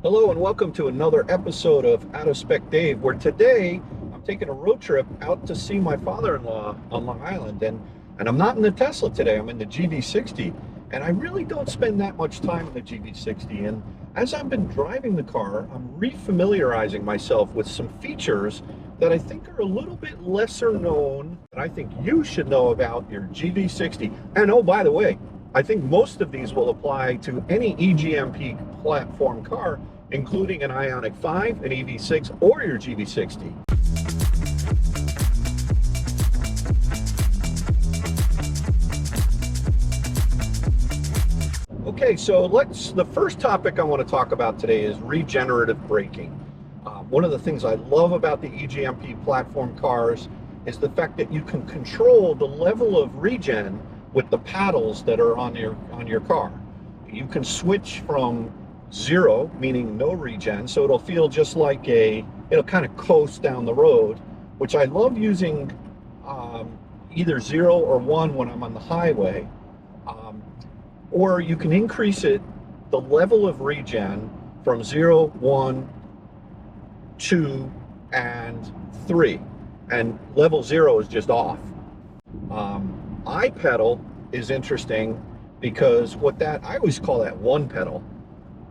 Hello and welcome to another episode of Out of Spec Dave, where today I'm taking a road trip out to see my father-in-law on Long Island, and I'm not in the Tesla today. I'm in the GV60, and I really don't spend that much time in the GV60. And as I've been driving the car, I'm refamiliarizing myself with some features that I think are a little bit lesser known that I think you should know about your GV60. And oh, by the way, I think most of these will apply to any E-GMP platform car, including an IONIQ 5, an EV6, or your GV60. Okay, so the first topic I want to talk about today is regenerative braking. One of the things I love about the EGMP platform cars is the fact that you can control the level of regen with the paddles that are on your car. You can switch from zero, meaning no regen, so it'll feel just like it'll kind of coast down the road, which I love using either 0 or 1 when I'm on the highway. Or you can increase the level of regen from 0, 1, 2, and 3. And level 0 is just off. I-pedal is interesting because I always call that one pedal.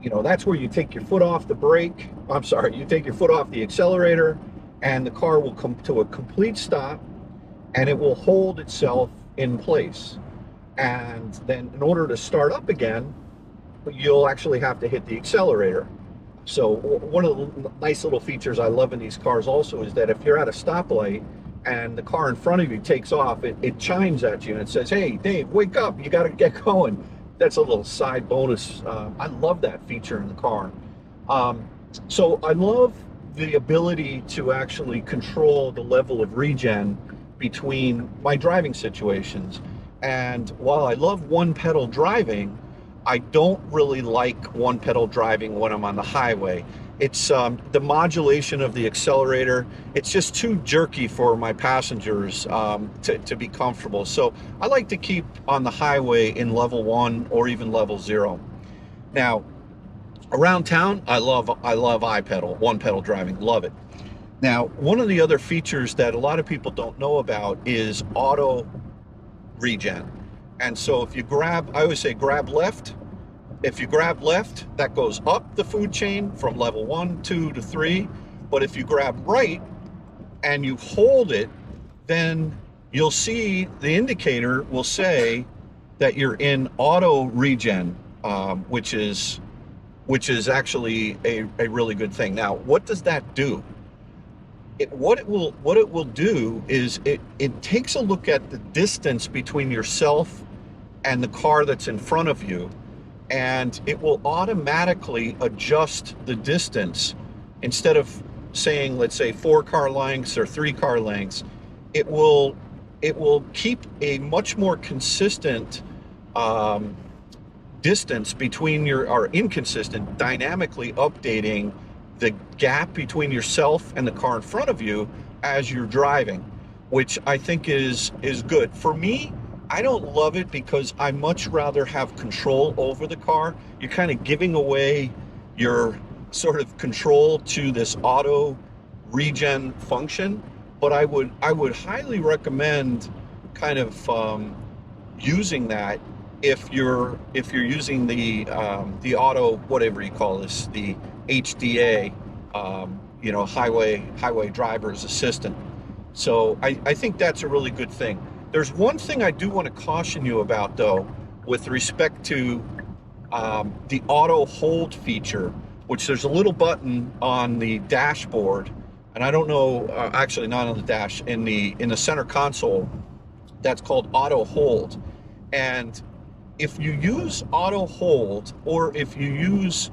You know, that's where you take your foot off the brake. I'm sorry, you take your foot off the accelerator and the car will come to a complete stop and it will hold itself in place. And then in order to start up again, you'll actually have to hit the accelerator. So one of the nice little features I love in these cars also is that if you're at a stoplight and the car in front of you takes off, it chimes at you and it says, "Hey, Dave, wake up, you got to get going." That's a little side bonus. I love that feature in the car. So I love the ability to actually control the level of regen between my driving situations. And while I love one pedal driving, I don't really like one pedal driving when I'm on the highway. It's the modulation of the accelerator. It's just too jerky for my passengers to be comfortable. So I like to keep on the highway in level 1 or even level 0. Now, around town, I love I-pedal, one pedal driving, love it. Now, one of the other features that a lot of people don't know about is auto regen. And so if you I always say grab left. If you grab left, that goes up the food chain from level 1, 2 to 3. But if you grab right and you hold it, then you'll see the indicator will say that you're in auto regen, which is actually a really good thing. Now, what does that do? What it will do is it takes a look at the distance between yourself and the car that's in front of you, and it will automatically adjust the distance. Instead of saying, let's say 4 car lengths or 3 car lengths, it will keep a much more consistent distance between or inconsistent, dynamically updating the gap between yourself and the car in front of you as you're driving, which I think is good. For me, I don't love it because I much rather have control over the car. You're kind of giving away your sort of control to this auto regen function, but I would highly recommend kind of using that if you're using the auto, whatever you call this, the HDA, highway driver's assistant. So I think that's a really good thing. There's one thing I do want to caution you about, though, with respect to the auto hold feature, which there's a little button on the dashboard, and I don't know, actually not on the dash, in the center console, that's called auto hold. And if you use auto hold, or if you use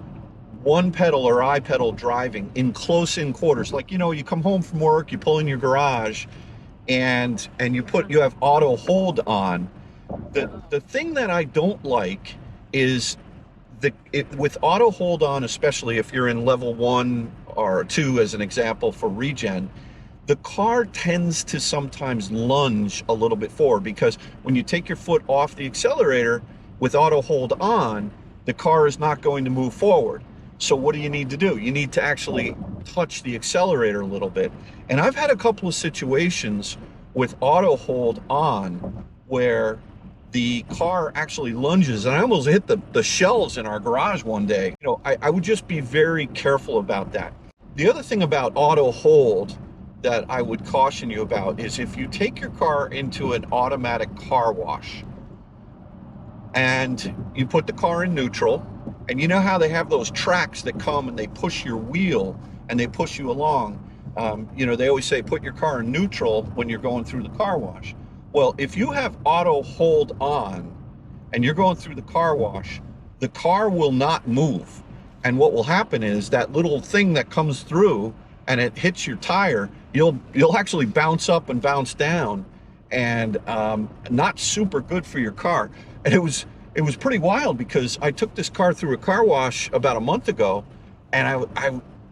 one pedal or I-pedal driving in close-in quarters, like, you come home from work, you pull in your garage, and you have auto hold on. The thing that I don't like is with auto hold on, especially if you're in level 1 or 2 as an example for regen, the car tends to sometimes lunge a little bit forward, because when you take your foot off the accelerator with auto hold on, the car is not going to move forward. So what do you need to do? You need to actually touch the accelerator a little bit. And I've had a couple of situations with auto hold on where the car actually lunges, and I almost hit the shelves in our garage one day. You know, I would just be very careful about that. The other thing about auto hold that I would caution you about is if you take your car into an automatic car wash and you put the car in neutral, and you know how they have those tracks that come and they push your wheel and they push you along. You know, they always say put your car in neutral when you're going through the car wash. Well, if you have auto hold on and you're going through the car wash, the car will not move. And what will happen is that little thing that comes through and it hits your tire, you'll actually bounce up and bounce down, and not super good for your car. And it was pretty wild because I took this car through a car wash about a month ago, and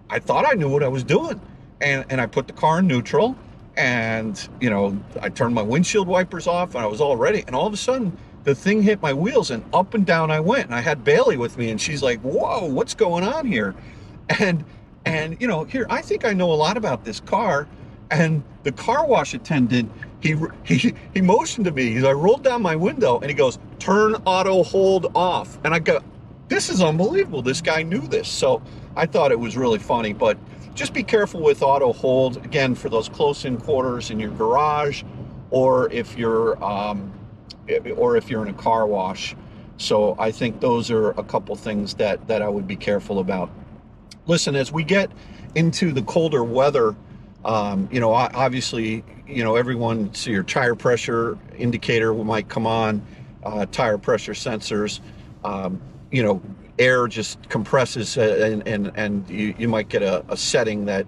I thought I knew what I was doing. And I put the car in neutral, and, you know, I turned my windshield wipers off and I was all ready. And all of a sudden the thing hit my wheels and up and down I went. And I had Bailey with me and she's like, whoa, what's going on here? And, you know, here, I think I know a lot about this car. And the car wash attendant, he motioned to me. I rolled down my window and he goes, turn auto hold off. And I go, this is unbelievable. This guy knew this. So I thought it was really funny, but just be careful with auto hold, again, for those close-in quarters in your garage, or if you're in a car wash. So I think those are a couple things that I would be careful about. Listen, as we get into the colder weather, you know, obviously, you know, everyone, so your tire pressure indicator might come on, tire pressure sensors, you know, air just compresses, and you might get a setting that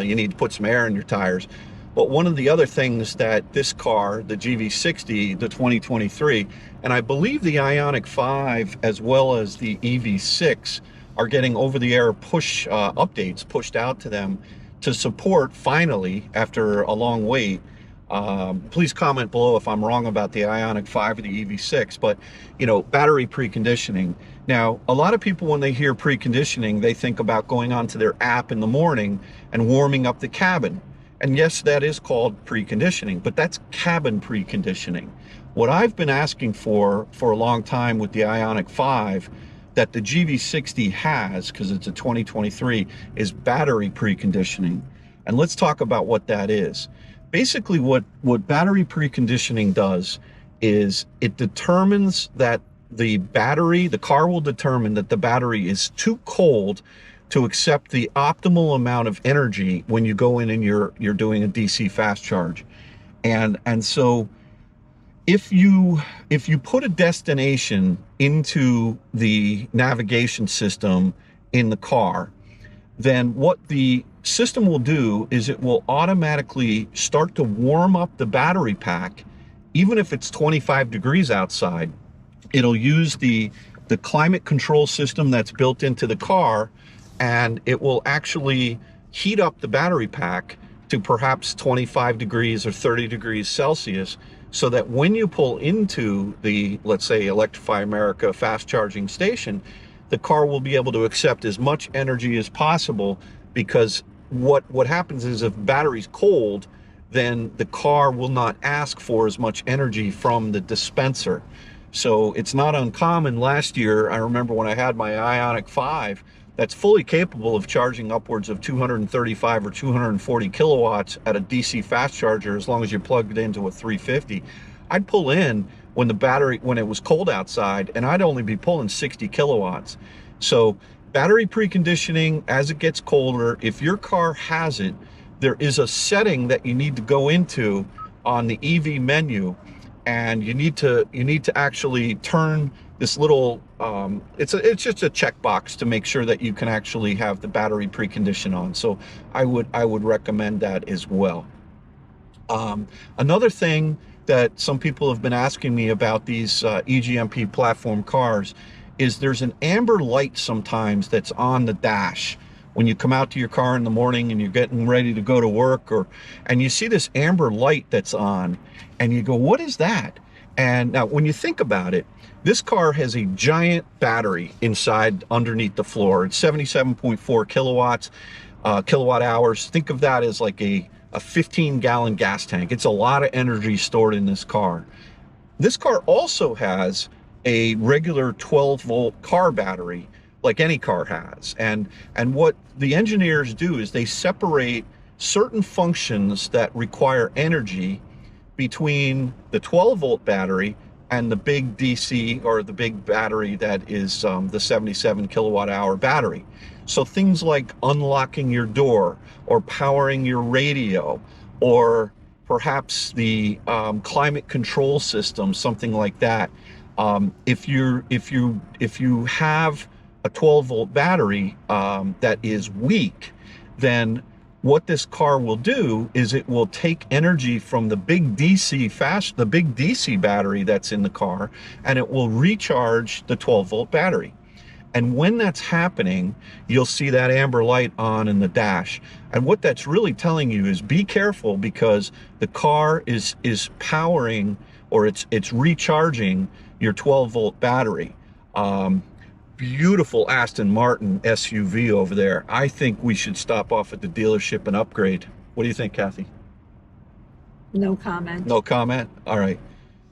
you need to put some air in your tires. But one of the other things that this car, the GV60, the 2023, and I believe the IONIQ 5 as well as the EV6 are getting over-the-air push updates pushed out to them to support, finally, after a long wait. Please comment below if I'm wrong about the IONIQ 5 or the EV6, but, you know, battery preconditioning. Now, a lot of people, when they hear preconditioning, they think about going onto their app in the morning and warming up the cabin. And yes, that is called preconditioning, but that's cabin preconditioning. What I've been asking for a long time with the IONIQ 5 that the GV60 has, because it's a 2023, is battery preconditioning. And let's talk about what that is. Basically, what battery preconditioning does is it determines that the car will determine that the battery is too cold to accept the optimal amount of energy when you go in and you're doing a DC fast charge. And so if you put a destination into the navigation system in the car, then what the system will do is it will automatically start to warm up the battery pack, even if it's 25 degrees outside. It'll use the climate control system that's built into the car, and it will actually heat up the battery pack to perhaps 25 degrees or 30 degrees Celsius, so that when you pull into the, let's say, Electrify America fast charging station, the car will be able to accept as much energy as possible, because what happens is if battery's cold, then the car will not ask for as much energy from the dispenser. So it's not uncommon. Last year, I remember when I had my IONIQ 5, that's fully capable of charging upwards of 235 or 240 kilowatts at a DC fast charger, as long as you're plugged into a 350. I'd pull in when it was cold outside, and I'd only be pulling 60 kilowatts. So battery preconditioning, as it gets colder, if your car has it, there is a setting that you need to go into on the EV menu, and you need to actually turn this little, it's just a checkbox to make sure that you can actually have the battery precondition on. So I would recommend that as well. Another thing that some people have been asking me about these EGMP platform cars is there's an amber light sometimes that's on the dash when you come out to your car in the morning and you're getting ready to go to work, and you see this amber light that's on, and you go, what is that? And now when you think about it, this car has a giant battery inside underneath the floor. It's 77.4 kilowatts, kilowatt hours. Think of that as like a 15-gallon gas tank. It's a lot of energy stored in this car. This car also has a regular 12-volt car battery, like any car has. And what the engineers do is they separate certain functions that require energy between the 12-volt battery and the big DC, or the big battery that is the 77 kilowatt hour battery. So things like unlocking your door, or powering your radio, or perhaps the climate control system, something like that. If you have a 12-volt battery that is weak, then what this car will do is it will take energy from the big DC battery that's in the car, and it will recharge the 12-volt battery. And when that's happening, you'll see that amber light on in the dash. And what that's really telling you is be careful, because the car is powering, or it's recharging your 12-volt battery. Beautiful Aston Martin SUV over there. I think we should stop off at the dealership and upgrade. What do you think, Kathy? No comment. No comment? All right.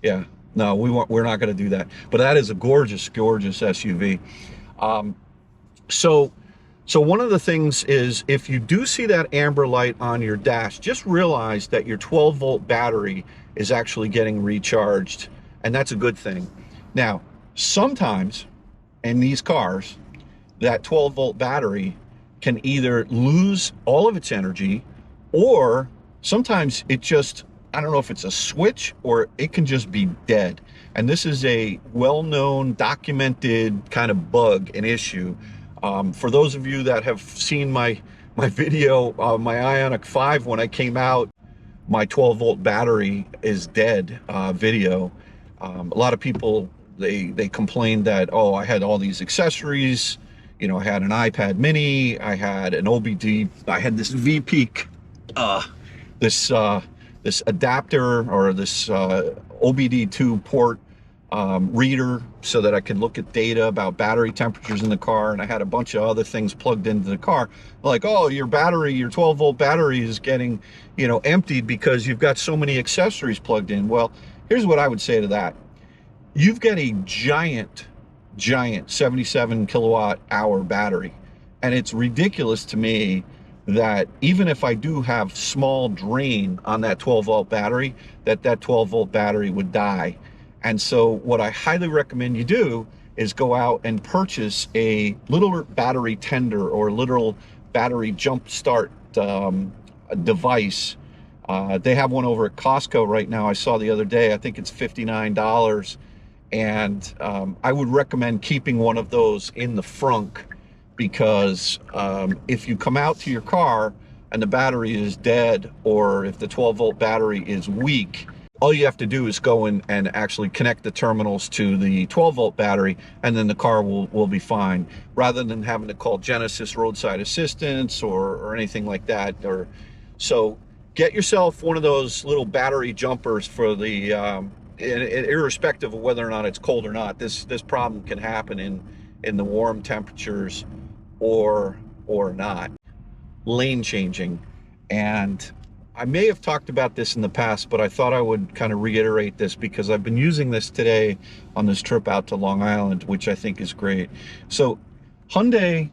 Yeah. No, we're not going to do that. But that is a gorgeous, gorgeous SUV. So one of the things is, if you do see that amber light on your dash, just realize that your 12-volt battery is actually getting recharged, and that's a good thing. Now, sometimes in these cars, that 12-volt battery can either lose all of its energy, or sometimes it just, I don't know if it's a switch, or it can just be dead. And this is a well-known, documented kind of bug, an issue. For those of you that have seen my video, my IONIQ 5, when I came out, my 12-volt battery is dead video. A lot of people, they complained that, oh, I had all these accessories, you know, I had an iPad mini, I had an OBD, I had this VPeak, this adapter, or this OBD2 port reader, so that I could look at data about battery temperatures in the car, and I had a bunch of other things plugged into the car. Like, oh, your battery, your 12-volt battery is getting, you know, emptied because you've got so many accessories plugged in. Well, here's what I would say to that. You've got a giant 77 kilowatt hour battery, and it's ridiculous to me that even if I do have small drain on that 12-volt battery, that 12-volt battery would die. And so what I highly recommend you do is go out and purchase a little battery tender, or little battery jump start device. They have one over at Costco right now. I saw the other day, I think it's $59. And I would recommend keeping one of those in the frunk, because if you come out to your car and the battery is dead, or if the 12-volt battery is weak, all you have to do is go in and actually connect the terminals to the 12-volt battery, and then the car will be fine, rather than having to call Genesis roadside assistance or anything like that. So get yourself one of those little battery jumpers for the irrespective of whether or not it's cold or not. This problem can happen in the warm temperatures or not. Lane changing, and I may have talked about this in the past, but I thought I would kind of reiterate this, because I've been using this today on this trip out to Long Island, which I think is great. So Hyundai,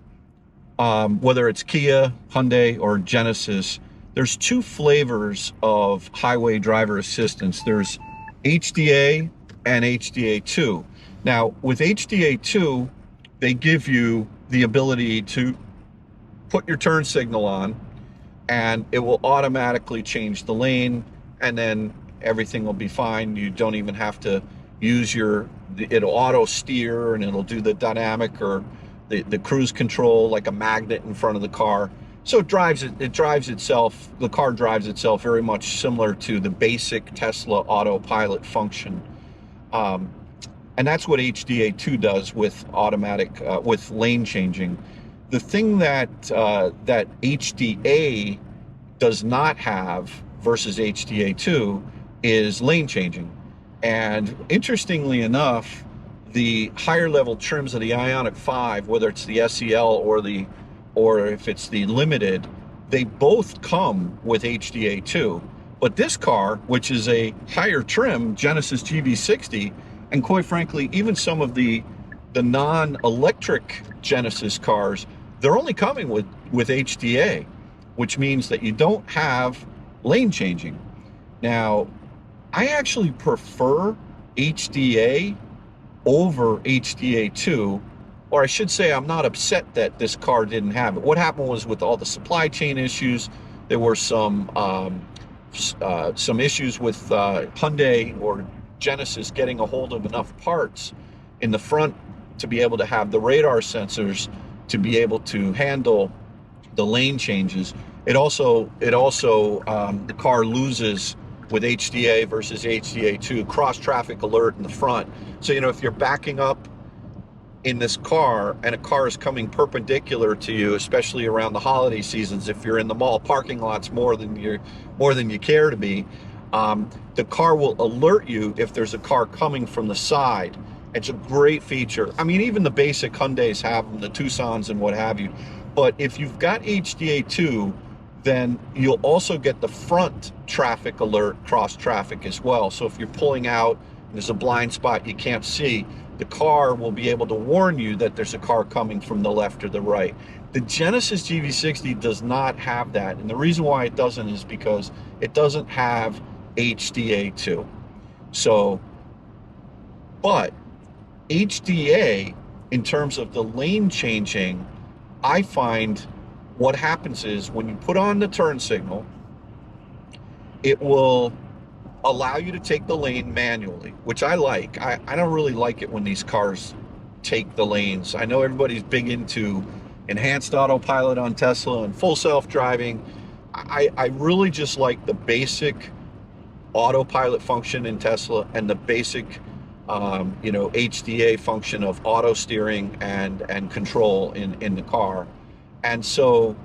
whether it's Kia, Hyundai, or Genesis, there's two flavors of highway driver assistance. There's HDA and HDA2. Now, with HDA2, they give you the ability to put your turn signal on, and it will automatically change the lane, and then everything will be fine. You don't even have to use it'll auto steer, and it'll do the dynamic or the cruise control like a magnet in front of the car. So it drives itself, the car drives itself very much similar to the basic Tesla autopilot function. And that's what HDA2 does with automatic, with lane changing. The thing that HDA does not have versus HDA2 is lane changing. And interestingly enough, the higher level trims of the IONIQ 5, whether it's the SEL or if it's the Limited, they both come with HDA2. But this car, which is a higher trim Genesis GV60, and quite frankly, even some of the non-electric Genesis cars, they're only coming with HDA, which means that you don't have lane changing. Now, I actually prefer HDA over HDA2, or I should say I'm not upset that this car didn't have it. What happened was, with all the supply chain issues, there were some issues with Hyundai or Genesis getting a hold of enough parts in the front to be able to have the radar sensors to be able to handle the lane changes. It also the car loses with HDA versus HDA2 cross traffic alert in the front. So, you know, if you're backing up in this car and a car is coming perpendicular to you, especially around the holiday seasons, if you're in the mall parking lots more than you care to be, the car will alert you if there's a car coming from the side. It's a great feature. I mean, even the basic Hyundais have them, the Tucsons and what have you. But if you've got HDA2, then you'll also get the front traffic alert cross traffic as well. So if you're pulling out and there's a blind spot you can't see, the car will be able to warn you that there's a car coming from the left or the right. The Genesis GV60 does not have that. And the reason why it doesn't is because it doesn't have HDA2. So, but HDA, in terms of the lane changing, I find what happens is when you put on the turn signal, it will allow you to take the lane manually, which I like. I don't really like it when these cars take the lanes. I know everybody's big into enhanced autopilot on Tesla and full self-driving. I really just like the basic autopilot function in Tesla and the basic HDA function of auto steering and control in the car. And so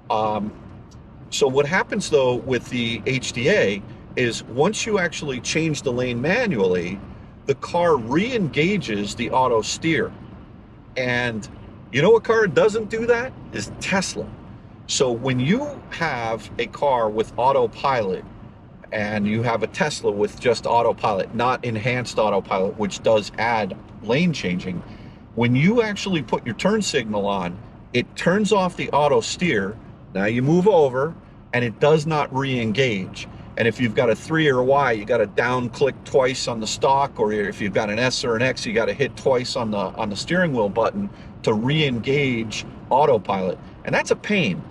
what happens though with the HDA is once you actually change the lane manually, the car re-engages the auto steer. And you know what car doesn't do that? Is Tesla. So when you have a car with autopilot and you have a Tesla with just autopilot, not enhanced autopilot, which does add lane changing, when you actually put your turn signal on, it turns off the auto steer. Now you move over and it does not re-engage. And if you've got a 3 or a Y, you got to down click twice on the stalk, or if you've got an S or an X, you got to hit twice on the steering wheel button to re-engage autopilot. And that's a pain.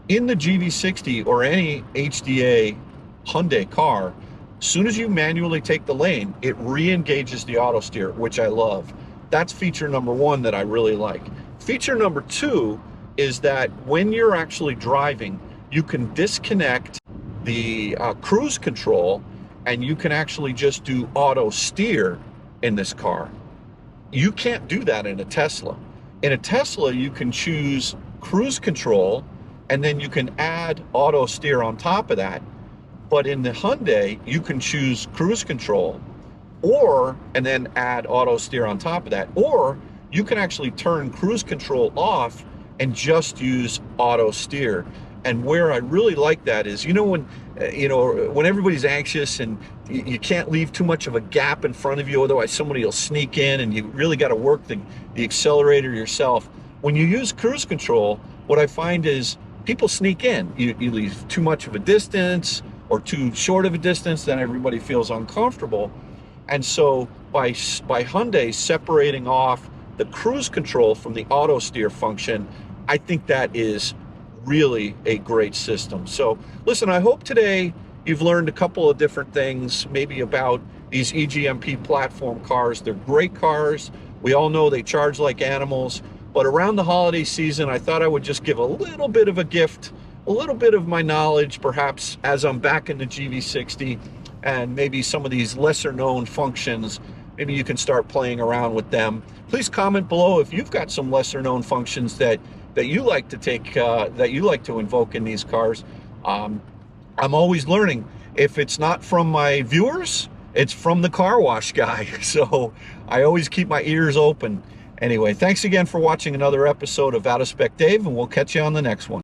In the GV60 or any HDA Hyundai car, as soon as you manually take the lane, it re-engages the auto steer, which I love. That's feature number one that I really like. Feature number two is that when you're actually driving, you can disconnect the cruise control and you can actually just do auto steer in this car. You can't do that in a Tesla. In a Tesla, you can choose cruise control and then you can add auto steer on top of that. But in the Hyundai, you can choose cruise control and then add auto steer on top of that. Or you can actually turn cruise control off and just use auto steer. And where I really like that is, when everybody's anxious and you can't leave too much of a gap in front of you, otherwise somebody will sneak in and you really got to work the accelerator yourself. When you use cruise control, what I find is people sneak in. You leave too much of a distance or too short of a distance, then everybody feels uncomfortable. And so by Hyundai separating off the cruise control from the auto steer function, I think that is really a great system. So listen, I hope today you've learned a couple of different things, maybe about these EGMP platform cars. They're great cars. We all know they charge like animals, but around the holiday season, I thought I would just give a little bit of a gift, a little bit of my knowledge, perhaps as I'm back in the GV60, and maybe some of these lesser known functions, maybe you can start playing around with them. Please comment below if you've got some lesser known functions that you like to take, that you like to invoke in these cars. I'm always learning. If it's not from my viewers, It's from the car wash guy. So I always keep my ears open. Anyway, thanks again for watching another episode of Out of Spec Dave, and we'll catch you on the next one.